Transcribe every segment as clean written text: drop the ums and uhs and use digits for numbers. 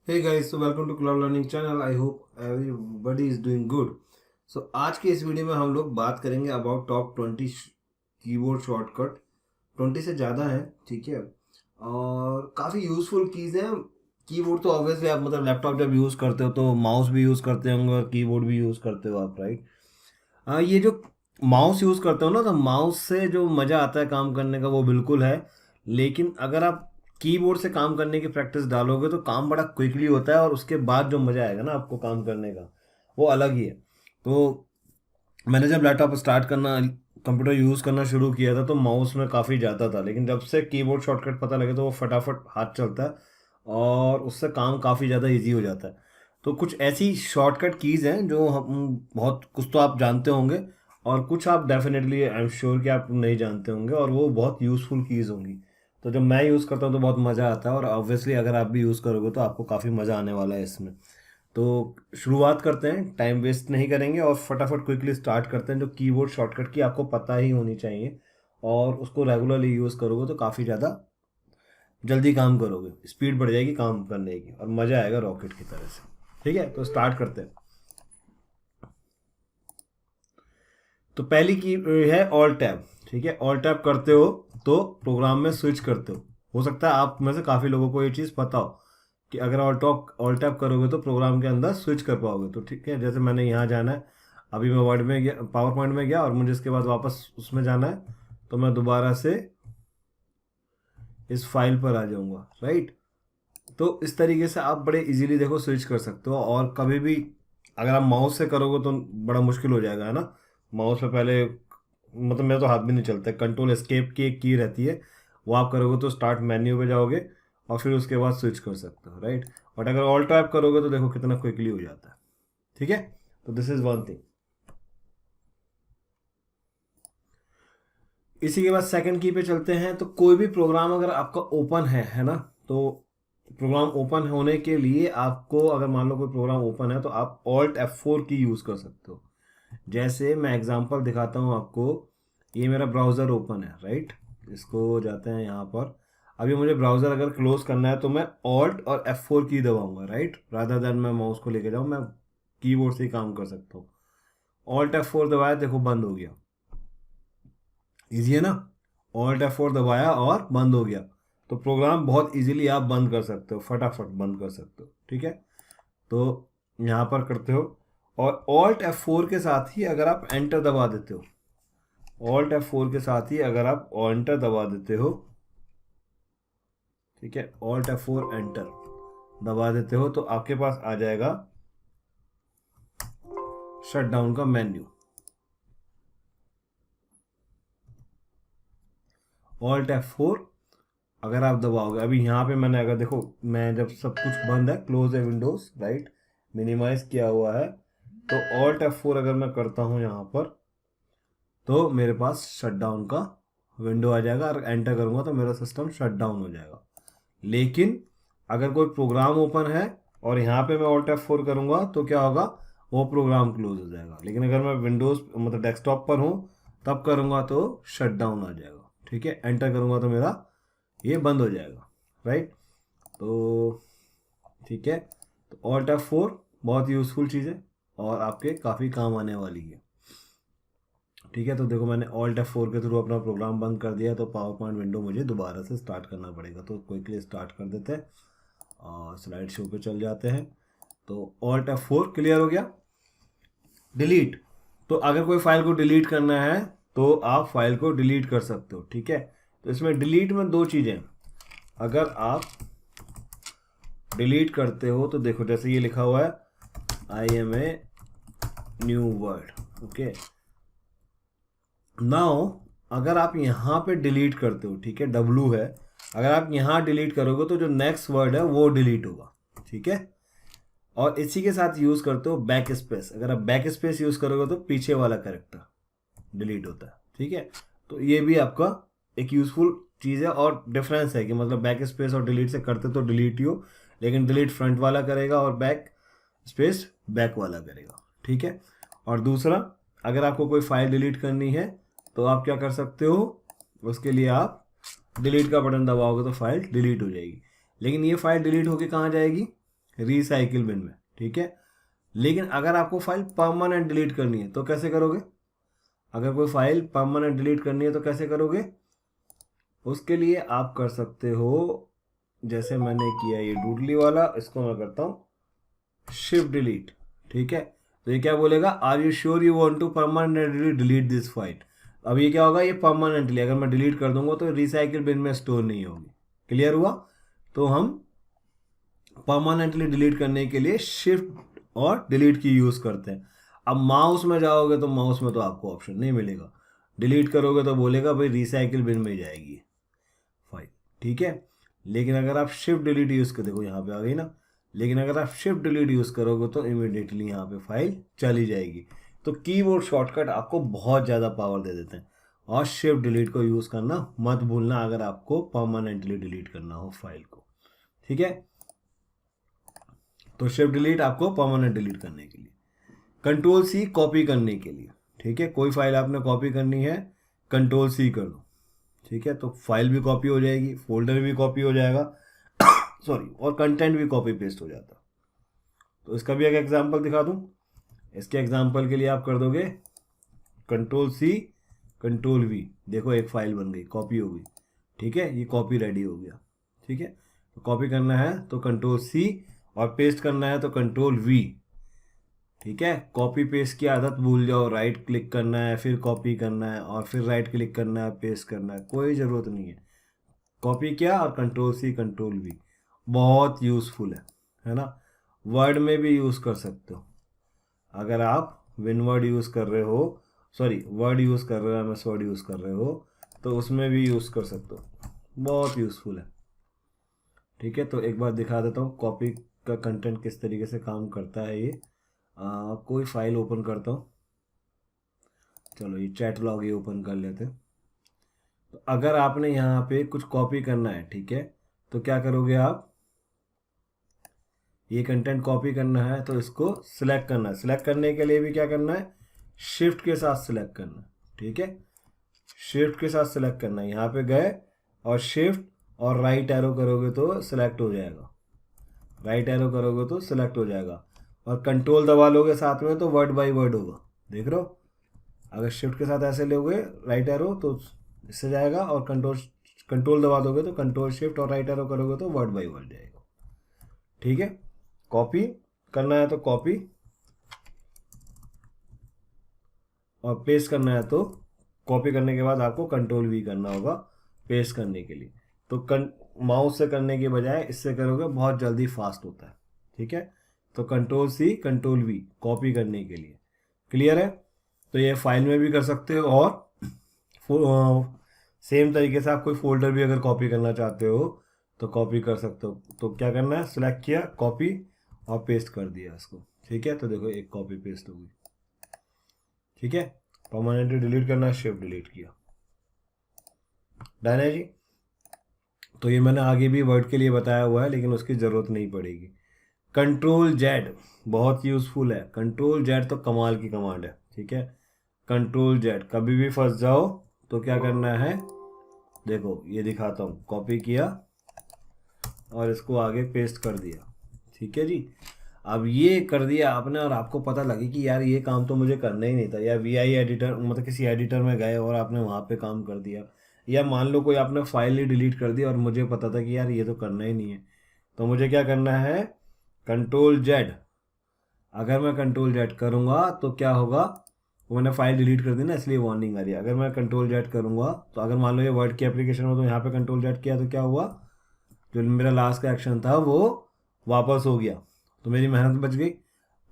Hey guys, so welcome to Cloud Learning channel. I hope everybody is doing good. So आज के इस video में हम लोग बात करेंगे अबाउट टॉप 20 कीबोर्ड शॉर्टकट। 20 से ज़्यादा है, ठीक है, और काफ़ी यूज़फुल कीज़ हैं। कीबोर्ड तो ऑब्वियसली आप मतलब लैपटॉप जब यूज़ करते हो तो माउस भी यूज़ करते होंगे और कीबोर्ड भी यूज़ करते हो आप, राइट। ये जो माउस यूज़ करते हो ना, तो माउस से जो मज़ा आता है काम करने का वो बिल्कुल है, लेकिन अगर आप कीबोर्ड से काम करने की प्रैक्टिस डालोगे तो काम बड़ा क्विकली होता है और उसके बाद जो मज़ा आएगा ना आपको काम करने का वो अलग ही है। तो मैंने जब लैपटॉप स्टार्ट करना, कंप्यूटर यूज़ करना शुरू किया था तो माउस में काफ़ी ज़्यादा था, लेकिन जब से कीबोर्ड शॉर्टकट पता लगे तो वो फटाफट हाथ चलता है और उससे काम काफ़ी ज़्यादा इजी हो जाता है। तो कुछ ऐसी शॉर्टकट कीज़ हैं जो हम बहुत कुछ तो आप जानते होंगे और कुछ आप डेफिनेटली आई एम श्योर कि आप नहीं जानते होंगे और वो बहुत यूज़फुल कीज़ होंगी। तो जब मैं यूज़ करता हूँ तो बहुत मज़ा आता है और ऑब्वियसली अगर आप भी यूज़ करोगे तो आपको काफ़ी मज़ा आने वाला है इसमें। तो शुरुआत करते हैं, टाइम वेस्ट नहीं करेंगे और फटाफट क्विकली स्टार्ट करते हैं। जो कीबोर्ड शॉर्टकट की आपको पता ही होनी चाहिए और उसको रेगुलरली यूज़ करोगे तो काफ़ी ज़्यादा जल्दी काम करोगे, स्पीड बढ़ जाएगी काम करने की और मज़ा आएगा रॉकेट की तरह से। ठीक है, तो स्टार्ट करते हैं। तो पहली की है ऑल टैब। ठीक है, ऑल टैब करते हो तो प्रोग्राम में स्विच करते हो सकता है आप में से काफ़ी लोगों को ये चीज़ पता हो कि अगर ऑल टैप करोगे तो प्रोग्राम के अंदर स्विच कर पाओगे। तो ठीक है, जैसे मैंने यहाँ जाना है, अभी मैं वर्ड में गया, पावर पॉइंट में गया और मुझे इसके बाद वापस उसमें जाना है तो मैं दोबारा से इस फाइल पर आ जाऊँगा, राइट। तो इस तरीके से आप बड़े इजीली देखो स्विच कर सकते हो। और कभी भी अगर आप माउस से करोगे तो बड़ा मुश्किल हो जाएगा, है ना। माउस पे पहले मतलब मेरा तो हाथ भी नहीं चलता है, कंट्रोल एस्केप की एक की रहती है, वो आप करोगे तो स्टार्ट मेन्यू पे जाओगे और फिर उसके बाद स्विच कर सकते हो, राइट। बट अगर ऑल टैप करोगे तो देखो कितना क्विकली हो जाता है। ठीक है, तो दिस इज वन थिंग। इसी के बाद सेकंड की पे चलते हैं। तो कोई भी प्रोग्राम अगर आपका ओपन है ना, तो प्रोग्राम ओपन होने के लिए आपको, अगर मान लो कोई प्रोग्राम ओपन है तो आप ऑल्ट F4 की यूज़ कर सकते हो। जैसे मैं एग्जांपल दिखाता हूँ आपको, ये मेरा ब्राउज़र ओपन है, राइट। इसको जाते हैं यहाँ पर। अभी मुझे ब्राउज़र अगर क्लोज करना है तो मैं ऑल्ट और F4 की दबाऊंगा, राइट, रादर देन मैं माउस को लेके जाऊँ। मैं कीबोर्ड से ही काम कर सकता हूँ। ऑल्ट F4 दबाया, देखो बंद हो गया। इजी है ना। ऑल्ट F4 दबाया और बंद हो गया। तो प्रोग्राम बहुत इजीली आप बंद कर सकते हो, फटाफट बंद कर सकते हो। ठीक है, तो यहाँ पर करते हो और ऑल्ट F4 के साथ ही अगर आप एंटर दबा देते हो, ऑल्ट F4 के साथ ही अगर आप एंटर दबा देते हो, ठीक है, ऑल्ट F4 एंटर दबा देते हो तो आपके पास आ जाएगा शट डाउन का मेन्यू। ऑल्ट F4 अगर आप दबाओगे, अभी यहाँ पे मैंने अगर देखो, मैं जब सब कुछ बंद है, क्लोज है विंडोज, राइट, मिनिमाइज किया हुआ है, तो ऑल्ट F4 अगर मैं करता हूँ यहाँ पर तो मेरे पास शट डाउन का विंडो आ जाएगा और एंटर करूँगा तो मेरा सिस्टम शट डाउन हो जाएगा। लेकिन अगर कोई प्रोग्राम ओपन है और यहाँ पे मैं ऑल्ट F4 करूँगा तो क्या होगा, वो प्रोग्राम क्लोज हो जाएगा। लेकिन अगर मैं विंडोज़ मतलब डेस्कटॉप पर हूँ तब करूँगा तो शट डाउन आ जाएगा। ठीक है, एंटर करूँगा तो मेरा ये बंद हो जाएगा, राइट। तो ठीक है, तो ऑल्ट F4 बहुत यूज़फुल चीज़ है और आपके काफ़ी काम आने वाली है। ठीक है, तो देखो मैंने ऑल्ट F4 के थ्रू अपना प्रोग्राम बंद कर दिया, तो पावर पॉइंट विंडो मुझे दोबारा से स्टार्ट करना पड़ेगा। तो क्विकली स्टार्ट कर देते हैं और स्लाइड शो पे चल जाते हैं। तो ऑल्ट F4 क्लियर हो गया। डिलीट, तो अगर कोई फाइल को डिलीट करना है तो आप फाइल को डिलीट कर सकते हो। ठीक है, तो इसमें डिलीट में दो चीज़ें, अगर आप डिलीट करते हो तो देखो जैसे ये लिखा हुआ है I am a new word, okay. Now अगर आप यहाँ पे डिलीट करते हो, ठीक है, W है, अगर आप यहाँ डिलीट करोगे तो जो नेक्स्ट वर्ड है वो डिलीट होगा। ठीक है, और इसी के साथ यूज़ करते हो बैक स्पेस। अगर आप बैक स्पेस यूज़ करोगे तो पीछे वाला कैरेक्टर डिलीट होता है। ठीक है, तो ये भी आपका एक यूज़फुल चीज़ है और डिफरेंस है कि मतलब बैक स्पेस और डिलीट से करते तो डिलीट ही हो, लेकिन डिलीट फ्रंट वाला करेगा और बैक स्पेस बैक वाला करेगा। ठीक है, और दूसरा, अगर आपको कोई फाइल डिलीट करनी है तो आप क्या कर सकते हो, उसके लिए आप डिलीट का बटन दबाओगे तो फाइल डिलीट हो जाएगी। लेकिन ये फाइल डिलीट होके कहाँ जाएगी, रिसाइकिल बिन में, ठीक है। लेकिन अगर आपको फाइल परमानेंट डिलीट करनी है तो कैसे करोगे? अगर कोई फाइल परमानेंट डिलीट करनी है तो कैसे करोगे? उसके लिए आप कर सकते हो, जैसे मैंने किया ये डूडली वाला, इसको मैं करता हूँ शिफ्ट डिलीट, ठीक है। तो ये क्या बोलेगा, are you sure you want to permanently delete this file. अब ये क्या होगा, ये परमानेंटली अगर मैं डिलीट कर दूंगा तो रिसाइकिल बिन में स्टोर नहीं होगी। क्लियर हुआ? तो हम परमानेंटली डिलीट करने के लिए शिफ्ट और डिलीट की यूज करते हैं। अब माउस में जाओगे तो माउस में तो आपको ऑप्शन नहीं मिलेगा, डिलीट करोगे तो बोलेगा भाई रिसाइकिल बिन में जाएगी फाइल, ठीक है। लेकिन अगर आप शिफ्ट डिलीट यूज कर, देखो यहाँ पे आ गई ना, लेकिन अगर आप शिफ्ट डिलीट यूज करोगे तो इमीडिएटली यहाँ पे फाइल चली जाएगी। तो कीबोर्ड शॉर्टकट आपको बहुत ज़्यादा पावर दे देते हैं, और शिफ्ट डिलीट को यूज करना मत भूलना अगर आपको परमानेंटली डिलीट करना हो फाइल को, ठीक है। तो शिफ्ट डिलीट आपको परमानेंट डिलीट करने के लिए, कंट्रोल सी कॉपी करने के लिए, ठीक है। कोई फाइल आपने कॉपी करनी है, कंट्रोल सी कर दो, ठीक है। तो फाइल भी कॉपी हो जाएगी, फोल्डर भी कॉपी हो जाएगा सॉरी, और कंटेंट भी कॉपी पेस्ट हो जाता। तो इसका भी एक एग्जांपल दिखा दूं। इसके एग्जांपल के लिए आप कर दोगे कंट्रोल सी कंट्रोल वी, देखो एक फाइल बन गई, कॉपी हो गई, ठीक है। ये कॉपी रेडी हो गया, ठीक है। तो कॉपी करना है तो कंट्रोल सी, और पेस्ट करना है तो कंट्रोल वी, ठीक है। कॉपी पेस्ट की आदत भूल जाओ, राइट क्लिक करना है, फिर कॉपी करना है, और फिर राइट क्लिक करना है, पेस्ट करना है, कोई ज़रूरत नहीं है। कॉपी किया और कंट्रोल सी कंट्रोल वी, बहुत यूज़फुल है ना। वर्ड में भी यूज़ कर सकते हो, अगर आप विनवर्ड यूज़ कर रहे हो, सॉरी वर्ड यूज़ कर रहे हो, एमएस वर्ड यूज़ कर रहे हो, तो उसमें भी यूज़ कर सकते हो, बहुत यूज़फुल है, ठीक है। तो एक बार दिखा देता हूँ कॉपी का कंटेंट किस तरीके से काम करता है ये। कोई फाइल ओपन करता हूँ, चलो ये चैट लॉग ही ओपन कर लेते हैं। तो अगर आपने यहाँ पे कुछ कॉपी करना है, ठीक है, तो क्या करोगे आप, ये कंटेंट कॉपी करना है तो इसको सिलेक्ट करना है। सिलेक्ट करने के लिए भी क्या करना है, शिफ्ट के साथ सिलेक्ट करना है, ठीक है। शिफ्ट के साथ सिलेक्ट करना है, यहाँ पे गए और शिफ्ट और राइट एरो करोगे तो सिलेक्ट हो जाएगा, राइट एरो करोगे तो सिलेक्ट हो जाएगा, और कंट्रोल दबा लोगे साथ में तो वर्ड बाय वर्ड होगा, देख रहे हो। अगर शिफ्ट के साथ ऐसे लोगे राइट एरो तो इससे जाएगा, और कंट्रोल दबा दोगे तो कंट्रोल शिफ्ट और राइट एरो करोगे तो वर्ड बाय वर्ड जाएगा, ठीक है। कॉपी करना है तो कॉपी, और पेस्ट करना है तो कॉपी करने के बाद आपको कंट्रोल वी करना होगा पेस्ट करने के लिए। तो माउस से करने के बजाय इससे करोगे, बहुत जल्दी फास्ट होता है, ठीक है। तो control c control v copy करने के लिए, क्लियर है। तो ये फाइल में भी कर सकते हो, और सेम तरीके से आप कोई फोल्डर भी अगर कॉपी करना चाहते हो तो कॉपी कर सकते हो। तो क्या करना है, सिलेक्ट किया, कॉपी और पेस्ट कर दिया इसको, ठीक है। तो देखो एक कॉपी पेस्ट हो गई, ठीक है। परमानेंटली डिलीट करना है, शिफ्ट डिलीट किया, डन है जी। तो ये मैंने आगे भी वर्ड के लिए बताया हुआ है, लेकिन उसकी ज़रूरत नहीं पड़ेगी। कंट्रोल जेड बहुत यूज़फुल है, कंट्रोल जेड तो कमाल की कमांड है, ठीक है। कंट्रोल जेड, कभी भी फंस जाओ तो क्या करना है, देखो ये दिखाता हूँ, कॉपी किया और इसको आगे पेस्ट कर दिया, ठीक है जी। अब ये कर दिया आपने, और आपको पता लगे कि यार ये काम तो मुझे करना ही नहीं था, या वीआई एडिटर मतलब किसी एडिटर में गए और आपने वहाँ पे काम कर दिया, या मान लो कोई आपने फाइल ही डिलीट कर दी और मुझे पता था कि यार ये तो करना ही नहीं है, तो मुझे क्या करना है, कंट्रोल जेड। अगर मैं कंट्रोल जेड करूँगा तो क्या होगा, वो मैंने फाइल डिलीट कर दी ना, इसलिए वार्निंग आ रही है। अगर मैं कंट्रोल जेड करूँगा तो अगर मान लो ये वर्ड की एप्लीकेशन में, तो यहाँ पे कंट्रोल जेड किया तो क्या हुआ, जो मेरा लास्ट का एक्शन था वो वापस हो गया, तो मेरी मेहनत बच गई।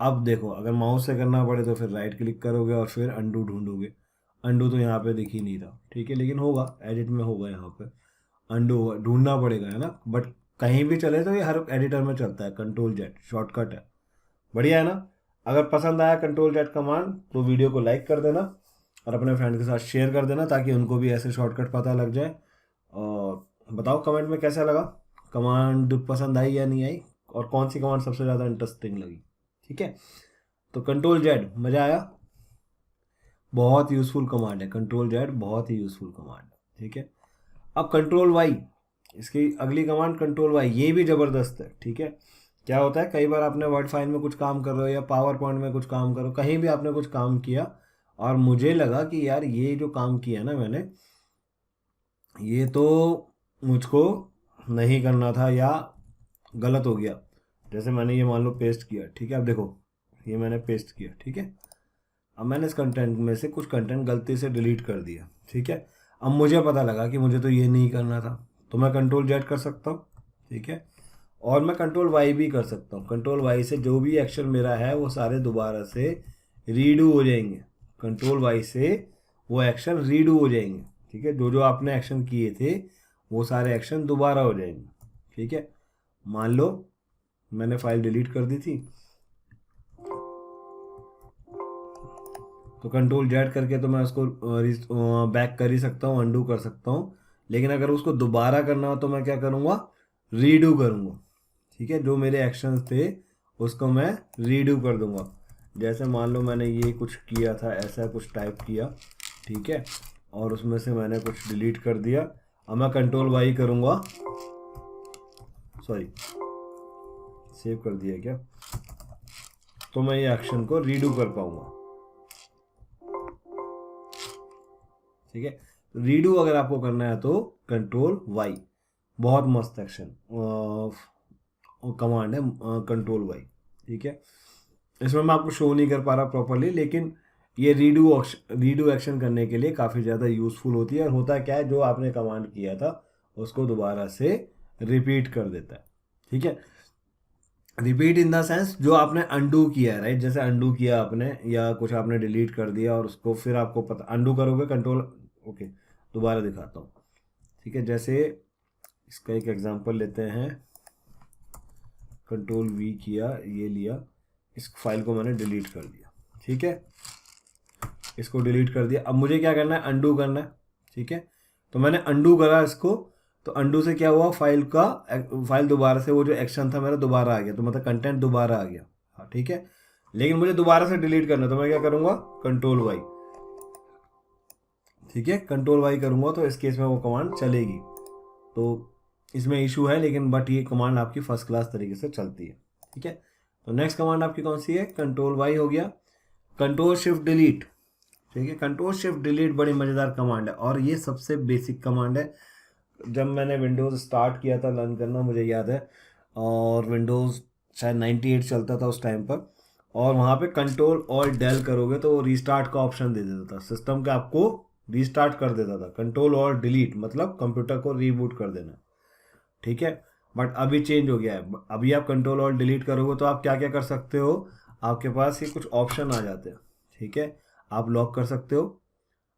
अब देखो अगर माउस से करना पड़े तो फिर राइट क्लिक करोगे और फिर अंडू ढूंढोगे, अंडू तो यहाँ पे दिख ही नहीं रहा, ठीक है, लेकिन होगा एडिट में होगा, यहाँ पे अंडू होगा, ढूंढना पड़ेगा, है ना। बट कहीं भी चले तो ये हर एडिटर में चलता है, कंट्रोल जेड शॉर्टकट है, बढ़िया है ना। अगर पसंद आया कंट्रोल जेड कमांड तो वीडियो को लाइक कर देना और अपने फ्रेंड के साथ शेयर कर देना, ताकि उनको भी ऐसे शॉर्टकट पता लग जाए। और बताओ कमेंट में कैसा लगा, कमांड पसंद आई या नहीं आई, और कौन सी कमांड सबसे ज़्यादा इंटरेस्टिंग लगी, ठीक है। तो कंट्रोल जेड मज़ा आया, बहुत यूज़फुल कमांड है कंट्रोल जेड, बहुत ही यूज़फुल कमांड है, ठीक है। अब कंट्रोल वाई, इसकी अगली कमांड कंट्रोल वाई, ये भी ज़बरदस्त है, ठीक है। क्या होता है, कई बार आपने वर्ड फाइल में कुछ काम कर रहे हो या पावर पॉइंट में कुछ काम करो, कहीं भी आपने कुछ काम किया और मुझे लगा कि यार ये जो काम किया ना मैंने, ये तो मुझको नहीं करना था या गलत हो गया। जैसे मैंने ये मान लो पेस्ट किया, ठीक है, अब देखो ये मैंने पेस्ट किया, ठीक है, अब मैंने इस कंटेंट में से कुछ कंटेंट गलती से डिलीट कर दिया, ठीक है। अब मुझे पता लगा कि मुझे तो ये नहीं करना था, तो मैं कंट्रोल जेड कर सकता हूँ, ठीक है, और मैं कंट्रोल वाई भी कर सकता हूँ। कंट्रोल वाई से जो भी एक्शन मेरा है वो सारे दोबारा से रीडू हो जाएंगे। कंट्रोल वाई से वो एक्शन रीडू हो जाएंगे, ठीक है, जो जो आपने एक्शन किए थे वो सारे एक्शन दोबारा हो जाएंगे, ठीक है। मान लो मैंने फाइल डिलीट कर दी थी, तो कंट्रोल जेड करके तो मैं उसको बैक कर ही सकता हूँ, अंडू कर सकता हूँ। लेकिन अगर उसको दोबारा करना हो तो मैं क्या करूँगा, रीडू करूँगा, ठीक है। जो मेरे एक्शंस थे उसको मैं रीडू कर दूंगा। जैसे मान लो मैंने ये कुछ किया था, ऐसा कुछ टाइप किया, ठीक है, और उसमें से मैंने कुछ डिलीट कर दिया। अब मैं कंट्रोल वाई करूँगा, सॉरी सेव कर दिया क्या, तो मैं ये एक्शन को रीडू कर पाऊंगा, ठीक है। रीडू अगर आपको करना है तो कंट्रोल वाई, बहुत मस्त एक्शन कमांड है कंट्रोल वाई, ठीक है। इसमें मैं आपको शो नहीं कर पा रहा प्रॉपरली, लेकिन ये रीडू एक्शन करने के लिए काफ़ी ज़्यादा यूज़फुल होती है। और होता क्या है, जो आपने कमांड किया था उसको दोबारा से रिपीट कर देता है, ठीक है। रिपीट इन द सेंस जो आपने अंडू किया है, राइट, जैसे अंडू किया आपने या कुछ आपने डिलीट कर दिया और उसको फिर आपको पता अंडू करोगे कंट्रोल, ओके दोबारा दिखाता हूँ, ठीक है। जैसे इसका एक एग्जांपल लेते हैं, कंट्रोल वी किया, ये लिया, इस फाइल को मैंने डिलीट कर दिया, ठीक है, इसको डिलीट कर दिया। अब मुझे क्या करना है, अंडू करना है, ठीक है। तो मैंने अंडू करा इसको, तो अंडू से क्या हुआ, फाइल दोबारा से वो जो एक्शन था मेरा दोबारा आ गया, तो मतलब कंटेंट दोबारा आ गया, हाँ ठीक है। लेकिन मुझे दोबारा से डिलीट करना है, तो मैं क्या करूँगा, कंट्रोल वाई, ठीक है, कंट्रोल वाई करूँगा तो इस केस में वो कमांड चलेगी। तो इसमें इशू है, लेकिन बट ये कमांड आपकी फर्स्ट क्लास तरीके से चलती है, ठीक है। तो नेक्स्ट कमांड आपकी कौन सी है, कंट्रोल वाई हो गया। कंट्रोल शिफ्ट डिलीट, ठीक है, कंट्रोल शिफ्ट डिलीट बड़ी मज़ेदार कमांड है और ये सबसे बेसिक कमांड है। जब मैंने विंडोज़ स्टार्ट किया था लर्न करना, मुझे याद है, और विंडोज़ शायद 98 चलता था उस टाइम पर, और वहाँ पे कंट्रोल और डेल करोगे तो वो रीस्टार्ट का ऑप्शन दे देता था, सिस्टम के आपको रीस्टार्ट कर देता था। कंट्रोल और डिलीट मतलब कंप्यूटर को रीबूट कर देना, ठीक है। बट अभी चेंज हो गया है, अभी आप कंट्रोल और डिलीट करोगे तो आप क्या क्या कर सकते हो, आपके पास ये कुछ ऑप्शन आ जाते हैं, ठीक है। आप लॉक कर सकते हो,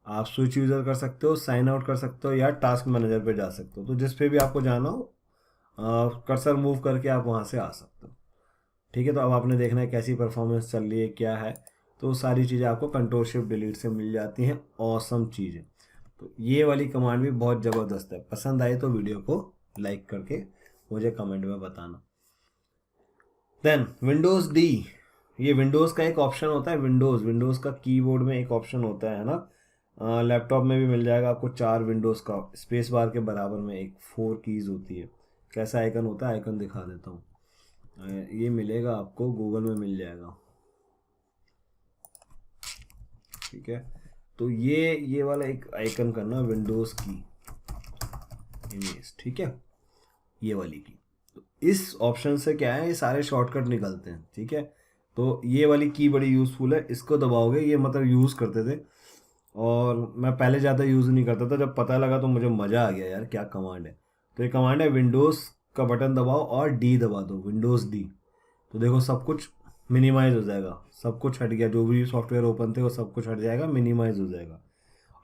आप स्विच यूज़र कर सकते हो, साइन आउट कर सकते हो, या टास्क मैनेजर पे जा सकते हो। तो जिस पे भी आपको जाना हो कर्सर मूव करके आप वहाँ से आ सकते हो, ठीक है। तो अब आपने देखना है कैसी परफॉर्मेंस चल रही है, क्या है, तो सारी चीज़ें आपको कंट्रोल शिफ्ट डिलीट से मिल जाती हैं। ऑसम चीज़ है। तो ये वाली कमांड भी बहुत ज़बरदस्त है। पसंद आए तो वीडियो को लाइक करके मुझे कमेंट में बताना। देन विंडोज़ डी, ये विंडोज़ का एक ऑप्शन होता है, विंडोज़ का कीबोर्ड में एक ऑप्शन होता है ना, लैपटॉप में भी मिल जाएगा आपको। 4 विंडोज़ का स्पेस बार के बराबर में एक 4 कीज़ होती है। कैसा आइकन होता है, आइकन दिखा देता हूँ, ये मिलेगा आपको, गूगल में मिल जाएगा, ठीक है। तो ये वाला एक आइकन करना, विंडोज़ की इमेज, ठीक है, ये वाली की। तो इस ऑप्शन से क्या है, ये सारे शॉर्टकट निकलते हैं, ठीक है। तो ये वाली की बड़ी यूज़फुल है, इसको दबाओगे, ये मतलब यूज़ करते थे और मैं पहले ज़्यादा यूज़ नहीं करता था, जब पता लगा तो मुझे मज़ा आ गया यार, क्या कमांड है। तो ये कमांड है, विंडोज़ का बटन दबाओ और डी दबा दो, विंडोज़ डी। तो देखो सब कुछ मिनिमाइज हो जाएगा, सब कुछ हट गया, जो भी सॉफ्टवेयर ओपन थे वो सब कुछ हट जाएगा, मिनिमाइज हो जाएगा।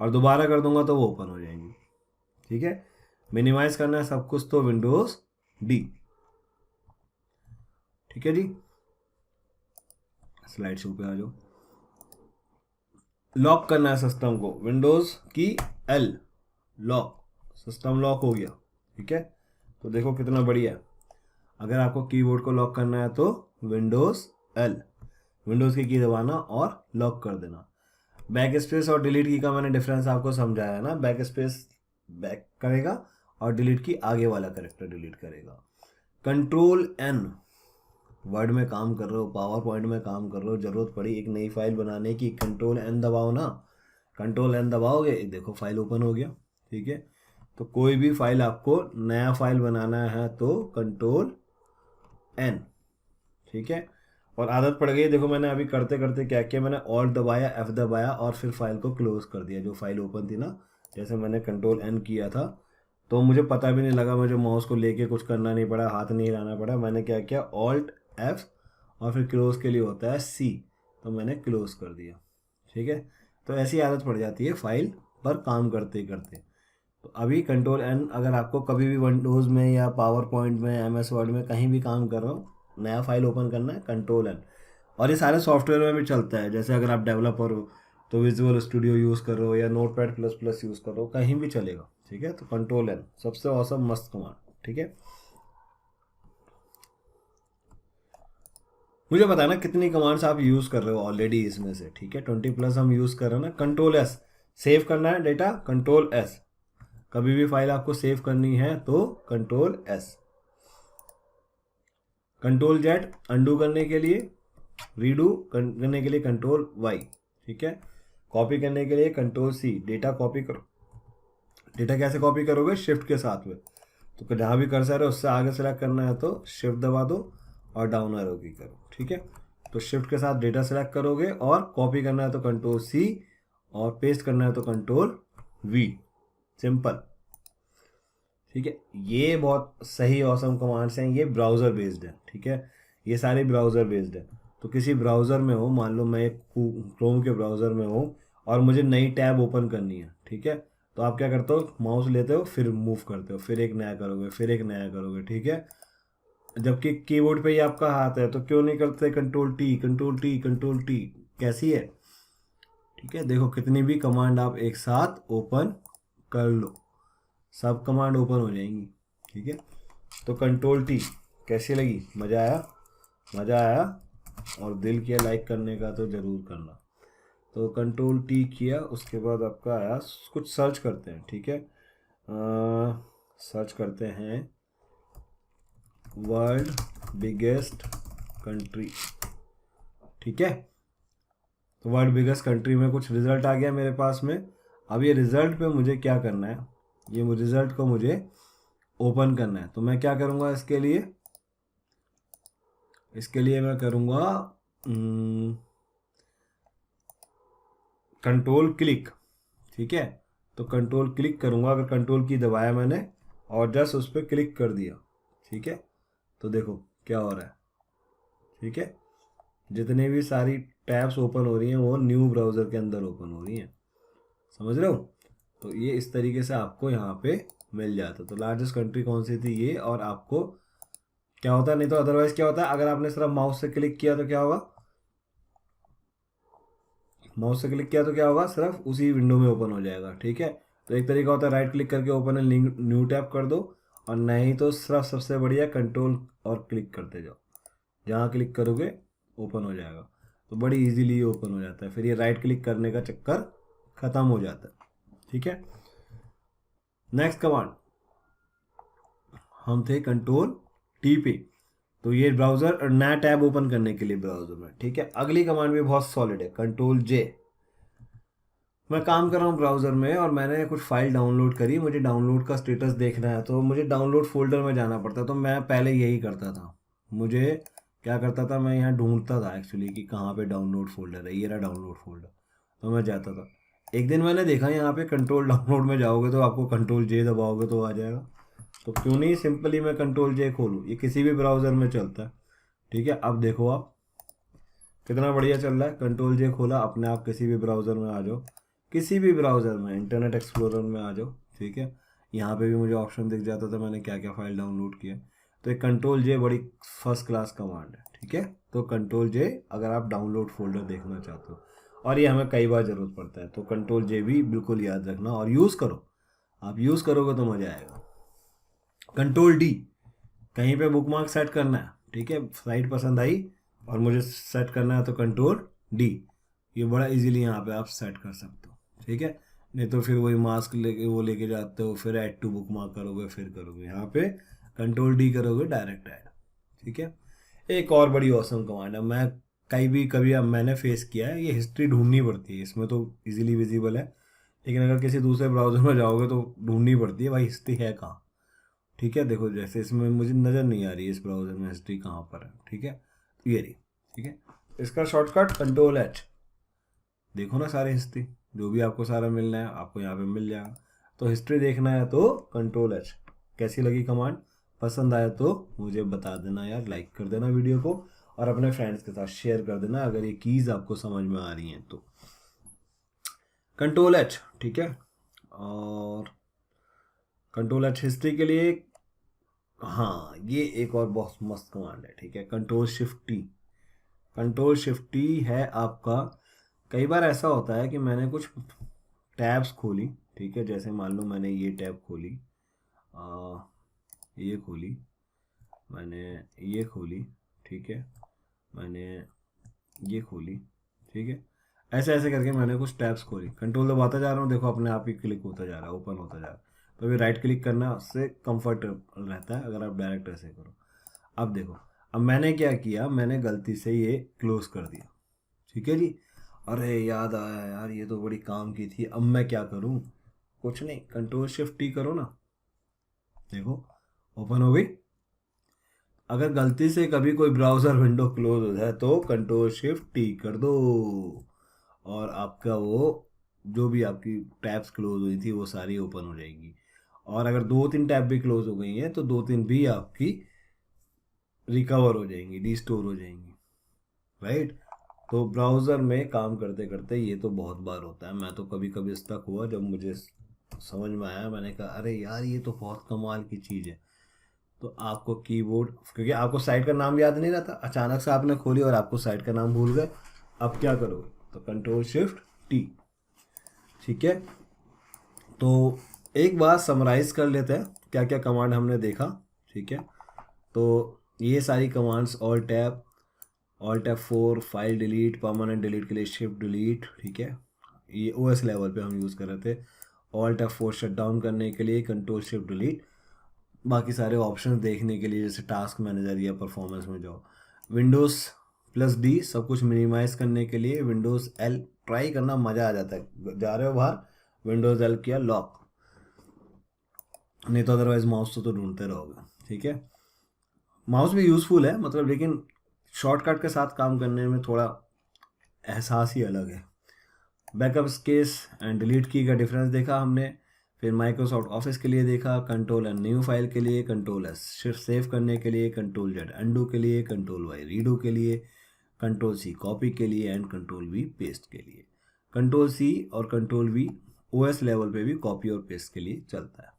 और दोबारा कर दूंगा तो वो ओपन हो जाएंगी, ठीक है। मिनिमाइज करना है सब कुछ तो विंडोज़ डी, ठीक है जी। स्लाइड शो पे आ जाओ। लॉक करना है सिस्टम को, विंडोज़ की एल, लॉक, सिस्टम लॉक हो गया, ठीक है। तो देखो कितना बढ़िया है। अगर आपको कीबोर्ड को लॉक करना है तो विंडोज़ एल, विंडोज़ की दबाना और लॉक कर देना। बैक स्पेस और डिलीट की का मैंने डिफरेंस आपको समझाया है ना, बैक स्पेस बैक करेगा और डिलीट की आगे वाला कैरेक्टर डिलीट करेगा। कंट्रोल एन, वर्ड में काम कर रहे हो, पावर पॉइंट में काम कर रहे हो, ज़रूरत पड़ी एक नई फाइल बनाने की, कंट्रोल एन दबाओ ना, कंट्रोल एन दबाओगे देखो फाइल ओपन हो गया। ठीक है, तो कोई भी फाइल आपको नया फाइल बनाना है तो कंट्रोल एन। ठीक है, और आदत पड़ गई। देखो मैंने अभी करते करते क्या किया, मैंने ऑल्ट दबाया, एफ दबाया और फिर फाइल को क्लोज कर दिया। जो फाइल ओपन थी ना, जैसे मैंने कंट्रोल एन किया था तो मुझे पता भी नहीं लगा, मुझे माउस को लेके कुछ करना नहीं पड़ा, हाथ नहीं हिलाना पड़ा। मैंने क्या किया, ऑल्ट एफ और फिर क्लोज के लिए होता है सी, तो मैंने क्लोज कर दिया। ठीक है, तो ऐसी आदत पड़ जाती है फाइल पर काम करते करते। तो अभी कंट्रोल एन, अगर आपको कभी भी विंडोज़ में या पावर पॉइंट में, एम एस वर्ड में कहीं भी काम कर रहे हो, नया फाइल ओपन करना है, कंट्रोल एन। और ये सारे सॉफ्टवेयर में भी चलता है। जैसे अगर आप डेवलपर हो तो विजुअल स्टूडियो यूज़ कर रहे हो या नोटपैड प्लस प्लस यूज़ कर रहे हो, कहीं भी चलेगा। ठीक है, तो कंट्रोल एन सबसे औसम मस्त कमांड। ठीक है, मुझे बताना कितनी कमांड्स आप यूज़ कर रहे हो ऑलरेडी इसमें से। ठीक है, 20+ हम यूज़ कर रहे हैं ना। कंट्रोल एस, सेव करना है डेटा, कंट्रोल एस। कभी भी फाइल आपको सेव करनी है तो control S. Control Z undo करने के लिए, रीडू करने के लिए कंट्रोल वाई। ठीक है, कॉपी करने के लिए कंट्रोल सी। डेटा कॉपी करो, डेटा कैसे कॉपी करोगे, शिफ्ट के साथ में। तो जहाँ भी कर्सर है उससे आगे सेलेक्ट करना है तो शिफ्ट दबा दो और डाउन एरो की करो। ठीक है, तो शिफ्ट के साथ डेटा सेलेक्ट करोगे और कॉपी करना है तो कंट्रोल सी और पेस्ट करना है तो कंट्रोल वी। सिंपल। ठीक है, ये बहुत सही औसम कमांड्स हैं, ये ब्राउज़र बेस्ड है। ठीक है, ये सारे ब्राउज़र बेस्ड है। तो किसी ब्राउज़र में हो, मान लो मैं क्रोम के ब्राउज़र में हूँ और मुझे नई टैब ओपन करनी है। ठीक है, तो आप क्या करते हो, माउस लेते हो, फिर मूव करते हो, फिर एक नया करोगे, फिर एक नया करोगे। ठीक है, जबकि कीबोर्ड पे ही आपका हाथ है तो क्यों नहीं करते control T, control T, control T. कैसी है। ठीक है, देखो कितनी भी कमांड आप एक साथ ओपन कर लो, सब कमांड ओपन हो जाएंगी। ठीक है, तो कंट्रोल टी कैसी लगी, मज़ा आया, मज़ा आया और दिल किया लाइक करने का तो ज़रूर करना। तो कंट्रोल टी किया, उसके बाद आपका आया कुछ सर्च करते हैं। ठीक है, सर्च करते हैं वर्ल्ड बिगेस्ट कंट्री। ठीक है, तो वर्ल्ड बिगेस्ट कंट्री में कुछ रिजल्ट आ गया मेरे पास में। अब ये रिजल्ट पे मुझे क्या करना है, ये रिजल्ट को मुझे ओपन करना है। तो मैं क्या करूँगा इसके लिए, मैं करूँगा कंट्रोल क्लिक। ठीक है, तो कंट्रोल क्लिक करूँगा, अगर कंट्रोल की दबाया मैंने और जस्ट उस पर क्लिक कर दिया। ठीक है, तो देखो क्या हो रहा है। ठीक है, जितने भी सारी टैब्स ओपन हो रही हैं वो न्यू ब्राउज़र के अंदर ओपन हो रही हैं। समझ रहे हो। तो ये इस तरीके से आपको यहाँ पे मिल जाता। तो लार्जेस्ट कंट्री कौन सी थी ये, और आपको क्या होता है, नहीं तो अदरवाइज क्या होता है, अगर आपने सिर्फ माउस से क्लिक किया तो क्या होगा, माउस से क्लिक किया तो क्या होगा, सिर्फ उसी विंडो में ओपन हो जाएगा। ठीक है, तो एक तरीका होता है राइट क्लिक करके ओपन है न्यू टैब कर दो, और नहीं तो सिर्फ सबसे बढ़िया कंट्रोल और क्लिक करते जाओ, जहाँ क्लिक करोगे ओपन हो जाएगा। तो बड़ी इजीली ओपन हो जाता है, फिर ये राइट क्लिक करने का चक्कर ख़त्म हो जाता है। ठीक है, नेक्स्ट कमांड हम थे कंट्रोल टी पे, तो ये ब्राउज़र नया टैब ओपन करने के लिए ब्राउज़र में। ठीक है, अगली कमांड भी बहुत सॉलिड है, कंट्रोल जे। मैं काम कर रहा हूँ ब्राउज़र में और मैंने कुछ फाइल डाउनलोड करी, मुझे डाउनलोड का स्टेटस देखना है तो मुझे डाउनलोड फोल्डर में जाना पड़ता। तो मैं पहले यही करता था, मुझे क्या करता था, मैं यहाँ ढूंढता था एक्चुअली कि कहाँ पे डाउनलोड फोल्डर है, ये रहा डाउनलोड फोल्डर। तो मैं जाता था, एक दिन मैंने देखा यहाँ पे कंट्रोल डाउनलोड में जाओगे तो आपको कंट्रोल जे दबाओगे तो आ जाएगा। तो क्यों नहीं सिंपली मैं कंट्रोल जे खोलूँ, ये किसी भी ब्राउज़र में चलता है। ठीक है, अब देखो आप कितना बढ़िया चल रहा है। कंट्रोल जे खोला, अपने आप किसी भी ब्राउज़र में आ जाओ, किसी भी ब्राउज़र में, इंटरनेट एक्सप्लोरर में आ जाओ। ठीक है, यहाँ पे भी मुझे ऑप्शन दिख जाता था मैंने क्या क्या फाइल डाउनलोड किया। तो एक कंट्रोल जे बड़ी फर्स्ट क्लास कमांड है। ठीक है, तो कंट्रोल जे अगर आप डाउनलोड फोल्डर देखना चाहते हो, और ये हमें कई बार ज़रूरत पड़ता है, तो कंट्रोल जे भी बिल्कुल याद रखना और यूज़ करो। आप यूज़ करोगे तो मज़ा आएगा। कंट्रोल डी, कहीं पे बुकमार्क सेट करना है। ठीक है, साइट पसंद आई और मुझे सेट करना है तो कंट्रोल डी, ये बड़ा इजीली यहाँ पे आप सेट कर सकते हो। ठीक है, नहीं तो फिर वही मास्क लेके जाते हो, फिर ऐड टू बुकमार्क करोगे, फिर करोगे, यहाँ पे कंट्रोल डी करोगे डायरेक्ट ऐड। ठीक है, एक और बड़ी औसम कमांड है, मैं कभी अब मैंने फेस किया है, ये हिस्ट्री ढूंढनी पड़ती है, इसमें तो इजीली विजिबल है, लेकिन अगर किसी दूसरे ब्राउज़र में जाओगे तो ढूंढनी पड़ती है भाई हिस्ट्री है कहाँ। ठीक है, देखो जैसे इसमें मुझे नज़र नहीं आ रही है इस ब्राउज़र में हिस्ट्री कहाँ पर है। ठीक है, तो ये रही। ठीक है, इसका शॉर्टकट Ctrl+H, देखो ना सारी हिस्ट्री, जो भी आपको सारा मिलना है आपको यहाँ पे मिल जाएगा। तो हिस्ट्री देखना है तो Ctrl+H। कैसी लगी कमांड, पसंद आया तो मुझे बता देना यार, लाइक कर देना वीडियो को और अपने फ्रेंड्स के साथ शेयर कर देना अगर ये कीज़ आपको समझ में आ रही हैं तो। Ctrl+H, ठीक है, और Ctrl+H हिस्ट्री के लिए। हाँ, ये एक और बहुत मस्त कमांड है। ठीक है, Ctrl+Shift+T। Ctrl+Shift+T है आपका। कई बार ऐसा होता है कि मैंने कुछ टैब्स खोली, ठीक है, जैसे मान लो मैंने ये टैब खोली, ये खोली, मैंने ये खोली, ठीक है, मैंने ये खोली, ठीक है, ऐसे ऐसे करके मैंने कुछ टैब्स खोली, कंट्रोल दबाता जा रहा हूँ, देखो अपने आप ही क्लिक होता जा रहा है, ओपन होता जा रहा है। तो अभी राइट क्लिक करना उससे कंफर्टेबल रहता है अगर आप डायरेक्ट ऐसे करो। अब देखो, अब मैंने क्या किया, मैंने गलती से ये क्लोज कर दिया। ठीक है जी, अरे याद आया यार, ये तो बड़ी काम की थी। अब मैं क्या करूँ, कुछ नहीं, Ctrl+Shift+T करो ना, देखो ओपन हो गई। अगर गलती से कभी कोई ब्राउज़र विंडो क्लोज हो जाए तो Ctrl+Shift+T कर दो और आपका वो जो भी आपकी टैब्स क्लोज हुई थी वो सारी ओपन हो जाएंगी। और अगर 2-3 टैब भी क्लोज हो गई हैं तो 2-3 भी आपकी रिकवर हो जाएंगी, रिस्टोर हो जाएंगी, राइट। तो ब्राउज़र में काम करते करते ये तो बहुत बार होता है, मैं तो कभी कभी स्टक हुआ, जब मुझे समझ में आया मैंने कहा अरे यार ये तो बहुत कमाल की चीज़ है। तो आपको कीबोर्ड, क्योंकि आपको साइट का नाम याद नहीं रहता, अचानक से आपने खोली और आपको साइट का नाम भूल गए, अब क्या करोगे, तो Ctrl+Shift+T। ठीक है, तो एक बार समराइज कर लेते हैं क्या क्या कमांड हमने देखा। ठीक है, तो ये सारी commands Alt+F4 file delete, permanent delete के लिए शिफ्ट डिलीट। ठीक है, ये ओएस लेवल पे हम यूज़ कर रहे थे। Alt+F4 शट डाउन करने के लिए, Ctrl+Shift+Delete बाकी सारे ऑप्शंस देखने के लिए, जैसे टास्क मैनेजर या परफॉर्मेंस में जाओ। Windows+D सब कुछ मिनिमाइज़ करने के लिए, Windows+L ट्राई करना, मज़ा आ जाता है। जा रहे हो बाहर, Windows+L किया लॉक, नहीं तो अदरवाइज माउस तो ढूंढते रहोगे। ठीक है, माउस भी यूज़फुल है मतलब, लेकिन शॉर्टकट के साथ काम करने में थोड़ा एहसास ही अलग है। बैकअप स्पेस एंड डिलीट की का डिफरेंस देखा हमने। फिर माइक्रोसॉफ्ट ऑफिस के लिए देखा, Ctrl+N न्यू फाइल के लिए, Ctrl+S शिफ्ट सेव करने के लिए, Ctrl+Z अंडू के लिए, Ctrl+Y रीडू के लिए, Ctrl+C कॉपी के लिए एंड Ctrl+V पेस्ट के लिए। Ctrl+C और Ctrl+V ओएस लेवल पे भी कॉपी और पेस्ट के लिए चलता है।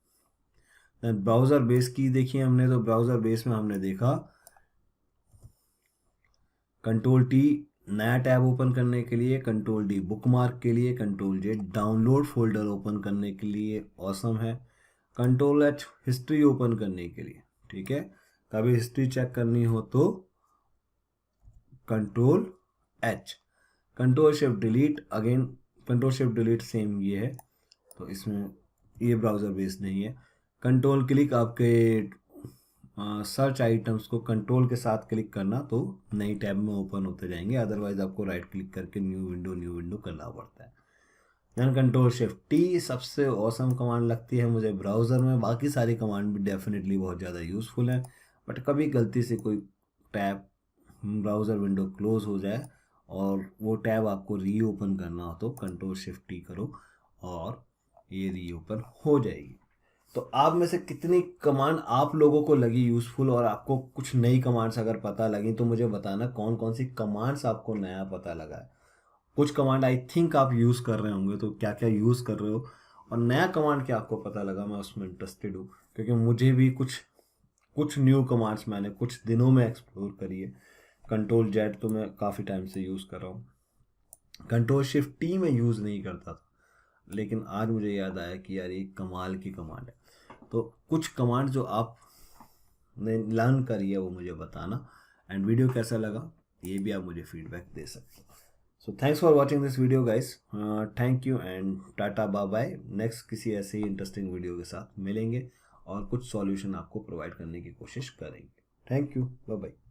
देन ब्राउज़र बेस की देखिए हमने, तो ब्राउज़र बेस में हमने देखा Ctrl+T नया टैब ओपन करने के लिए, Ctrl+D बुकमार्क के लिए, Ctrl+J डाउनलोड फोल्डर ओपन करने के लिए, ऑसम है। Ctrl+H हिस्ट्री ओपन करने के लिए, ठीक है, कभी हिस्ट्री चेक करनी हो तो Ctrl+H। Ctrl+Shift+Delete again, Ctrl+Shift+Delete same ये है, तो इसमें ये ब्राउज़र बेस नहीं है। कंट्रोल क्लिक आपके सर्च आइटम्स को कंट्रोल के साथ क्लिक करना तो नई टैब में ओपन होते जाएंगे, अदरवाइज आपको राइट क्लिक करके न्यू विंडो करना पड़ता है। दैन Ctrl+Shift+T सबसे ऑसम कमांड लगती है मुझे ब्राउज़र में, बाकी सारी कमांड भी डेफिनेटली बहुत ज़्यादा यूज़फुल है, बट कभी गलती से कोई टैब ब्राउज़र विंडो क्लोज हो जाए और वो टैब आपको रीओपन करना हो तो Ctrl+Shift+T करो और ये रीओपन हो जाएगी। तो आप में से कितनी कमांड आप लोगों को लगी यूज़फुल, और आपको कुछ नई कमांड्स अगर पता लगी तो मुझे बताना कौन कौन सी कमांड्स आपको नया पता लगा है। कुछ कमांड आई थिंक आप यूज़ कर रहे होंगे, तो क्या क्या यूज़ कर रहे हो और नया कमांड क्या आपको पता लगा, मैं उसमें इंटरेस्टेड हूँ, क्योंकि मुझे भी कुछ न्यू कमांड्स मैंने कुछ दिनों में एक्सप्लोर करी है। Ctrl+Z तो मैं काफ़ी टाइम से यूज़ कर रहा हूँ, Ctrl+Shift+T में यूज़ नहीं करता था, लेकिन आज मुझे याद आया कि यार ये कमाल की कमांड है। तो कुछ कमांड जो आपने लर्न करी है वो मुझे बताना, एंड वीडियो कैसा लगा ये भी आप मुझे फीडबैक दे सकते हो। So thanks for watching this video guys, thank you and tata bye bye. Next किसी ऐसे ही इंटरेस्टिंग वीडियो के साथ मिलेंगे और कुछ सॉल्यूशन आपको प्रोवाइड करने की कोशिश करेंगे। Thank you, bye bye.